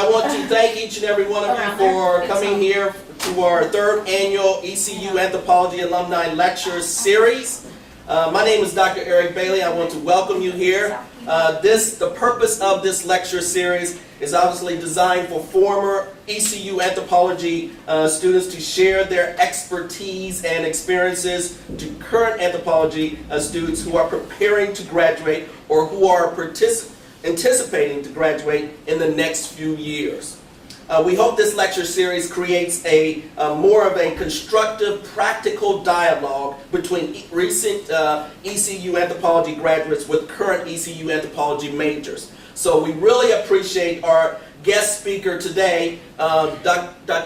I want to thank each and every one of you for coming here to our third annual ECU Anthropology Alumni Lecture Series. My name is Dr. Eric Bailey. I want to welcome you here. The purpose of this lecture series is obviously designed for former ECU Anthropology students to share their expertise and experiences to current anthropology students who are preparing to graduate or who are anticipating to graduate in the next few years. We hope this lecture series creates more of a constructive, practical dialogue between recent ECU Anthropology graduates with current ECU Anthropology majors. So we really appreciate our guest speaker today, Karen Dizio.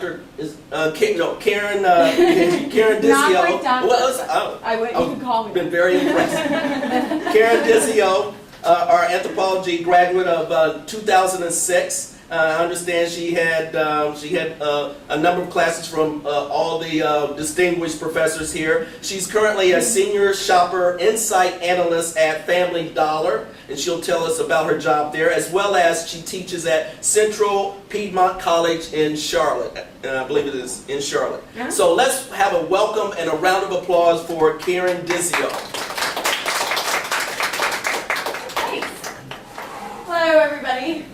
You can call me. Been very impressed. Karen Dizio, our anthropology graduate of 2006. I understand she had a number of classes from all the distinguished professors here. She's currently a senior shopper insight analyst at Family Dollar, and she'll tell us about her job there, as well as she teaches at Central Piedmont College in Charlotte. I believe it is in Charlotte. Yeah. So let's have a welcome and a round of applause for Karen Dizio. Thanks. Hello, everybody.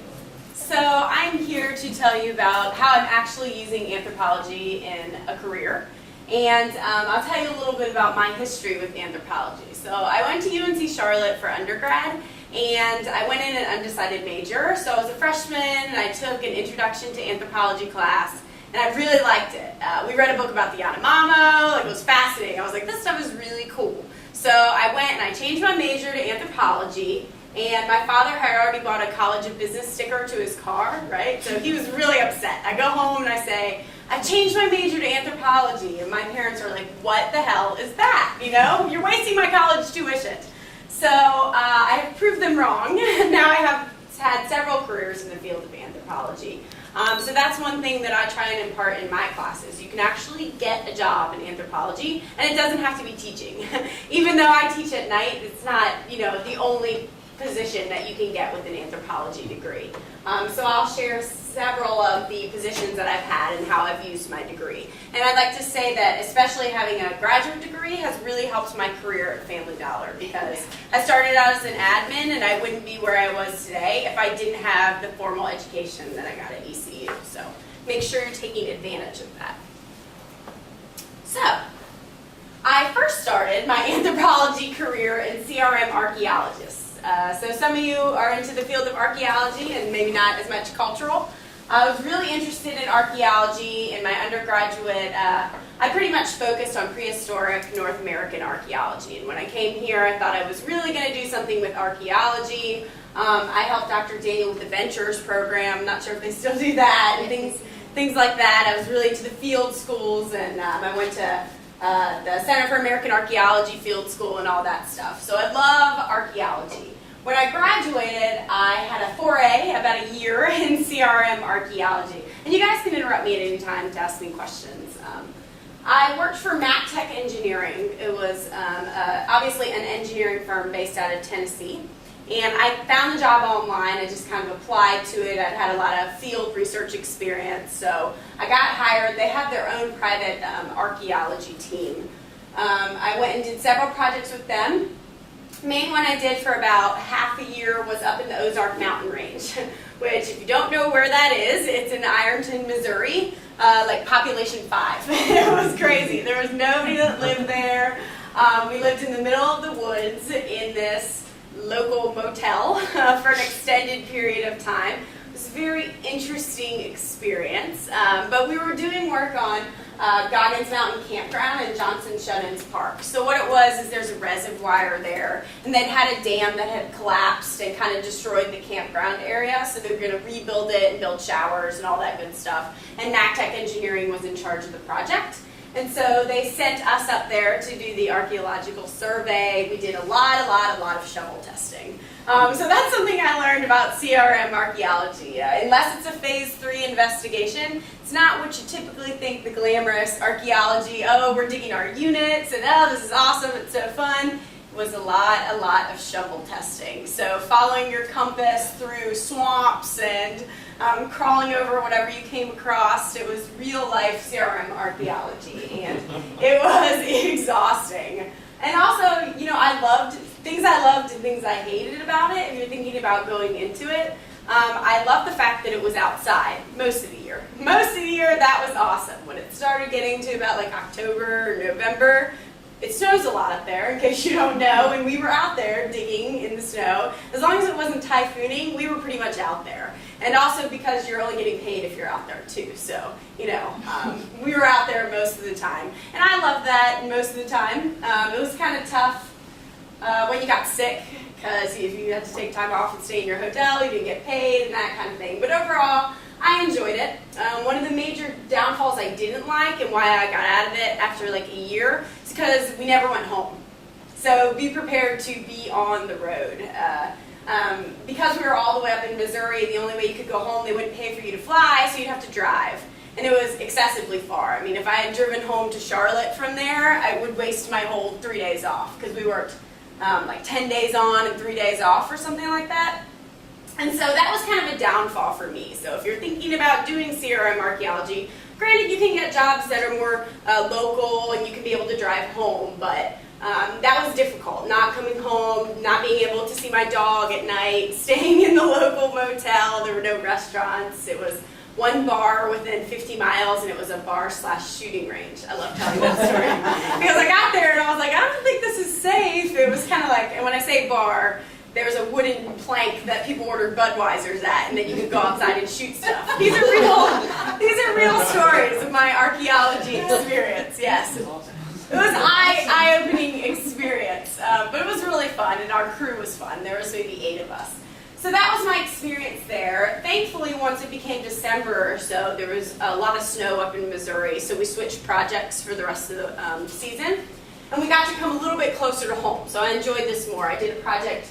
So I'm here to tell you about how I'm actually using anthropology in a career, and I'll tell you a little bit about my history with anthropology. So I went to UNC Charlotte for undergrad, and I went in an undecided major. So I was a freshman, and I took an introduction to anthropology class, and I really liked it. We read a book about the Yanomamo. It was fascinating. I was like, this stuff is really cool. So I went and I changed my major to anthropology. And my father had already bought a College of Business sticker to his car, right? So he was really upset. I go home and I say, I changed my major to anthropology. And my parents are like, what the hell is that? You know, you're wasting my college tuition. So I have proved them wrong. Now I have had several careers in the field of anthropology. So that's one thing that I try and impart in my classes. You can actually get a job in anthropology, and it doesn't have to be teaching. Even though I teach at night, it's not, the only position that you can get with an anthropology degree. So I'll share several of the positions that I've had and how I've used my degree. And I'd like to say that especially having a graduate degree has really helped my career at Family Dollar, because I started out as an admin and I wouldn't be where I was today if I didn't have the formal education that I got at ECU. So make sure you're taking advantage of that. So I first started my anthropology career in CRM archaeologists. So some of you are into the field of archaeology and maybe not as much cultural. I was really interested in archaeology in my undergraduate. I pretty much focused on prehistoric North American archaeology. And when I came here, I thought I was really going to do something with archaeology. I helped Dr. Daniel with the Ventures program. I'm not sure if they still do that, and things like that. I was really into the field schools, and I went to the Center for American Archaeology Field School and all that stuff. So I love archaeology. When I graduated, I had a foray, about a year, in CRM archaeology. And you guys can interrupt me at any time to ask me questions. I worked for MacTech Engineering. It was obviously an engineering firm based out of Tennessee. And I found the job online. I just kind of applied to it. I'd had a lot of field research experience, so I got hired. They have their own private archaeology team. I went and did several projects with them. The main one I did for about half a year was up in the Ozark Mountain Range, which, if you don't know where that is, it's in Ironton, Missouri, like population 5. It was crazy. There was nobody that lived there. We lived in the middle of the woods in this local motel for an extended period of time. It was a very interesting experience, but we were doing work on Goggins Mountain Campground and Johnson Shut-ins Park. So what it was is there's a reservoir there, and they'd had a dam that had collapsed and kind of destroyed the campground area, so they were going to rebuild it and build showers and all that good stuff. And MacTech Engineering was in charge of the project. And so they sent us up there to do the archaeological survey. We did a lot of shovel testing. So that's something I learned about CRM archaeology. Unless it's a phase 3 investigation, it's not what you typically think the glamorous archaeology, oh, we're digging our units, and oh, this is awesome, it's so fun. It was a lot of shovel testing. So following your compass through swamps and crawling over whatever you came across. It was real life CRM archaeology, and it was exhausting. And also, you know, I loved and things I hated about it. If you're thinking about going into it, I loved the fact that it was outside most of the year. Most of the year, that was awesome. When it started getting to about like October or November, it snows a lot up there, in case you don't know, and we were out there digging in the snow. As long as it wasn't typhooning, we were pretty much out there. And also because you're only getting paid if you're out there too. So, you know, we were out there most of the time. And I loved that most of the time. It was kind of tough when you got sick, because if you had to take time off and stay in your hotel, you didn't get paid and that kind of thing. But overall, I enjoyed it. One of the major downfalls I didn't like and why I got out of it after like a year is because we never went home. So be prepared to be on the road. Because we were all the way up in Missouri, the only way you could go home, they wouldn't pay for you to fly, so you'd have to drive. And it was excessively far. I mean, if I had driven home to Charlotte from there, I would waste my whole 3 days off, because we worked like 10 days on and 3 days off or something like that. And so that was kind of a downfall for me. So if you're thinking about doing CRM archaeology, granted you can get jobs that are more local and you can be able to drive home, but that was difficult. Not coming home, not being able to see my dog at night, staying in the local motel. There were no restaurants. It was one bar within 50 miles, and it was a bar/shooting range. I love telling that story. Because I got there and I was like, I don't think this is safe. It was kind of like, and when I say bar, there was a wooden plank that people ordered Budweisers at, and then you could go outside and shoot stuff. These are real stories of my archaeology experience, yes. It was an eye-opening experience, but it was really fun, and our crew was fun. There was maybe 8 of us. So that was my experience there. Thankfully, once it became December or so, there was a lot of snow up in Missouri, so we switched projects for the rest of the season, and we got to come a little bit closer to home, so I enjoyed this more. I did a project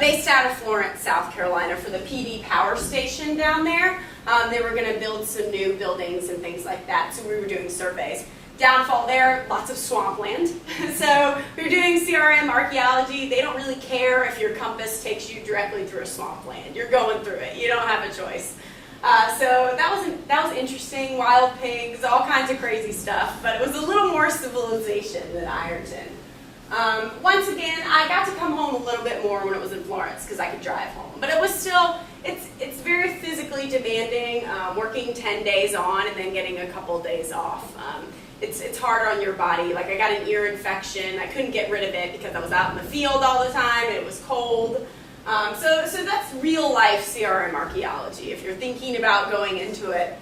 based out of Florence, South Carolina, for the PD power station down there. They were going to build some new buildings and things like that, so we were doing surveys. Downfall there, lots of swampland. So if you're doing CRM archaeology, they don't really care if your compass takes you directly through a swampland. You're going through it. You don't have a choice. So that was interesting. Wild pigs, all kinds of crazy stuff, but it was a little more civilization than Ironton. Once again, I got to come home a little bit more when it was in Florence because I could drive home. But it was still, it's very physically demanding, working 10 days on and then getting a couple days off. It's hard on your body. Like, I got an ear infection. I couldn't get rid of it because I was out in the field all the time and it was cold. So that's real life CRM archaeology if you're thinking about going into it.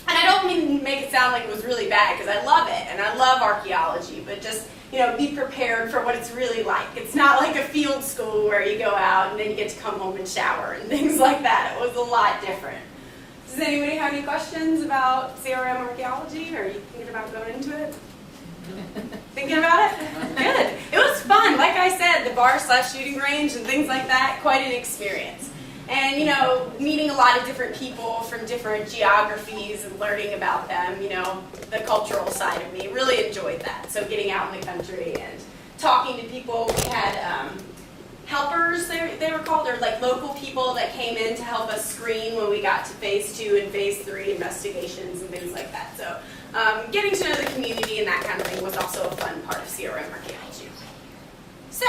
And I don't mean to make it sound like it was really bad, because I love it and I love archaeology, but just, you know, be prepared for what it's really like. It's not like a field school where you go out and then you get to come home and shower and things like that. It was a lot different. Does anybody have any questions about CRM archaeology, or are you thinking about going into it? Thinking about it? Good. It was fun. Like I said, the bar/shooting range and things like that, quite an experience. And, you know, meeting a lot of different people from different geographies and learning about them, you know, the cultural side of me, really enjoyed that. So getting out in the country and talking to people. We had helpers, they were called, or like local people that came in to help us screen when we got to phase 2 and phase 3 investigations and things like that. So getting to know the community and that kind of thing was also a fun part of CRM archaeology. So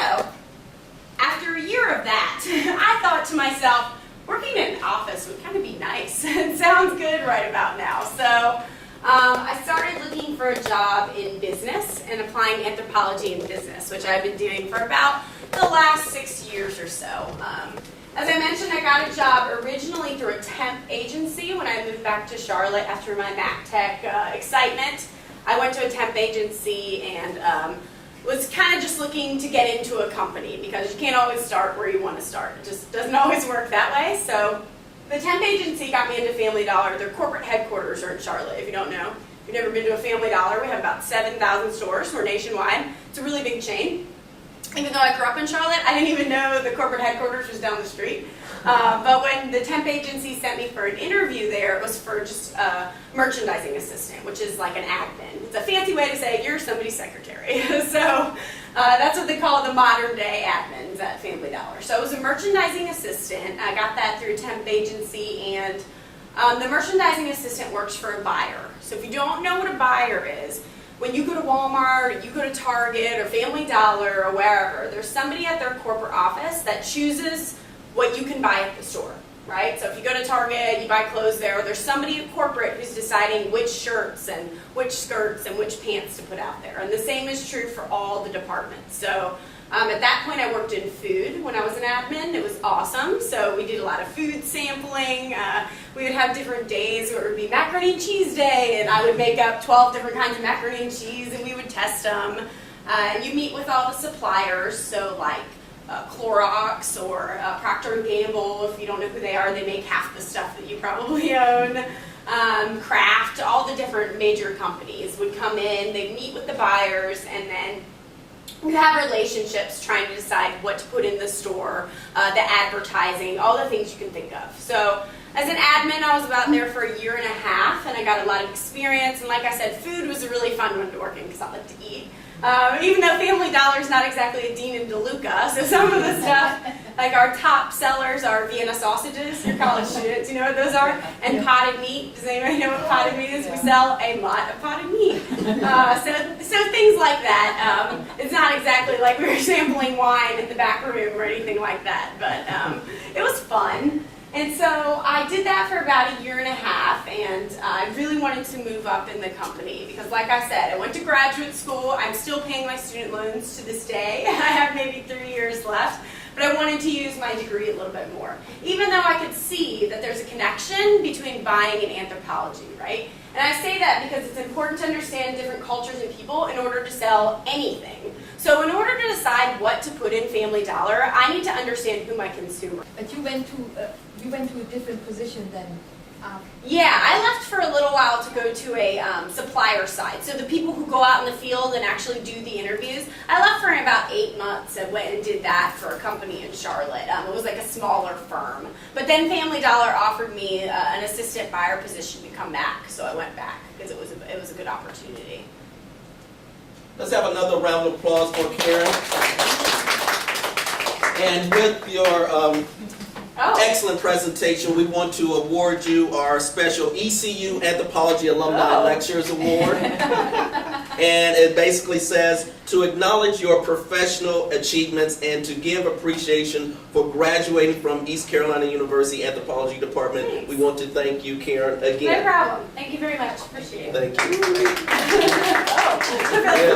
after a year of that, I thought to myself, working in an office would kind of be nice. It sounds good right about now. So I started looking for a job in business and applying anthropology in business, which I've been doing for about the last 6 years or so. As I mentioned, I got a job originally through a temp agency when I moved back to Charlotte after my MacTech excitement. I went to a temp agency and was kind of just looking to get into a company, because you can't always start where you want to start. It just doesn't always work that way. So the temp agency got me into Family Dollar. Their corporate headquarters are in Charlotte, if you don't know. If you've never been to a Family Dollar, we have about 7,000 stores. We're nationwide. It's a really big chain. Even though I grew up in Charlotte, I didn't even know the corporate headquarters was down the street. But when the temp agency sent me for an interview there, it was for just a merchandising assistant, which is like an admin. It's a fancy way to say you're somebody's secretary. So that's what they call the modern day admins at Family Dollar. So I was a merchandising assistant. I got that through a temp agency, and The merchandising assistant works for a buyer. So if you don't know what a buyer is, when you go to Walmart, or you go to Target, or Family Dollar, or wherever, there's somebody at their corporate office that chooses what you can buy at the store, right? So if you go to Target, you buy clothes there, there's somebody at corporate who's deciding which shirts and which skirts and which pants to put out there. And the same is true for all the departments. So at that point, I worked in food when I was an admin. It was awesome. So we did a lot of food sampling. We would have different days where it would be macaroni and cheese day, and I would make up 12 different kinds of macaroni and cheese, and we would test them. And you meet with all the suppliers, so like Clorox or Procter & Gamble. If you don't know who they are, they make half the stuff that you probably own. Kraft, all the different major companies would come in, they'd meet with the buyers, and then we have relationships trying to decide what to put in the store, the advertising, all the things you can think of. So as an admin, I was about there for a year and a half, and I got a lot of experience. And like I said, food was a really fun one to work in because I like to eat. Even though Family Dollar is not exactly a Dean and DeLuca, so some of the stuff, like our top sellers are Vienna sausages. Your college students, you know what those are? And potted meat. Does anybody know what potted meat is? We sell a lot of potted meat. So things like that. It's not exactly like we were sampling wine in the back room or anything like that, but it was fun. And so I did that for about a year and a half, and I really wanted to move up in the company because, like I said, I went to graduate school. I'm still paying my student loans to this day. I have maybe 3 years left, but I wanted to use my degree a little bit more, even though I could see that there's a connection between buying and anthropology, right? And I say that because it's important to understand different cultures and people in order to sell anything. So in order to decide what to put in Family Dollar, I need to understand who my consumer is. But you went to a different position then. Yeah, I left for a little while to go to a supplier side. So the people who go out in the field and actually do the interviews. I left for about 8 months and went and did that for a company in Charlotte. It was like a smaller firm. But then Family Dollar offered me an assistant buyer position to come back. So I went back because it was a good opportunity. Let's have another round of applause for Karen. And with your excellent presentation, we want to award you our special ECU Anthropology Alumni Lecturers Award. And it basically says, to acknowledge your professional achievements and to give appreciation for graduating from East Carolina University Anthropology Department. Thanks. We want to thank you, Karen, again. No problem. Thank you very much. Appreciate it. Thank you. Oh.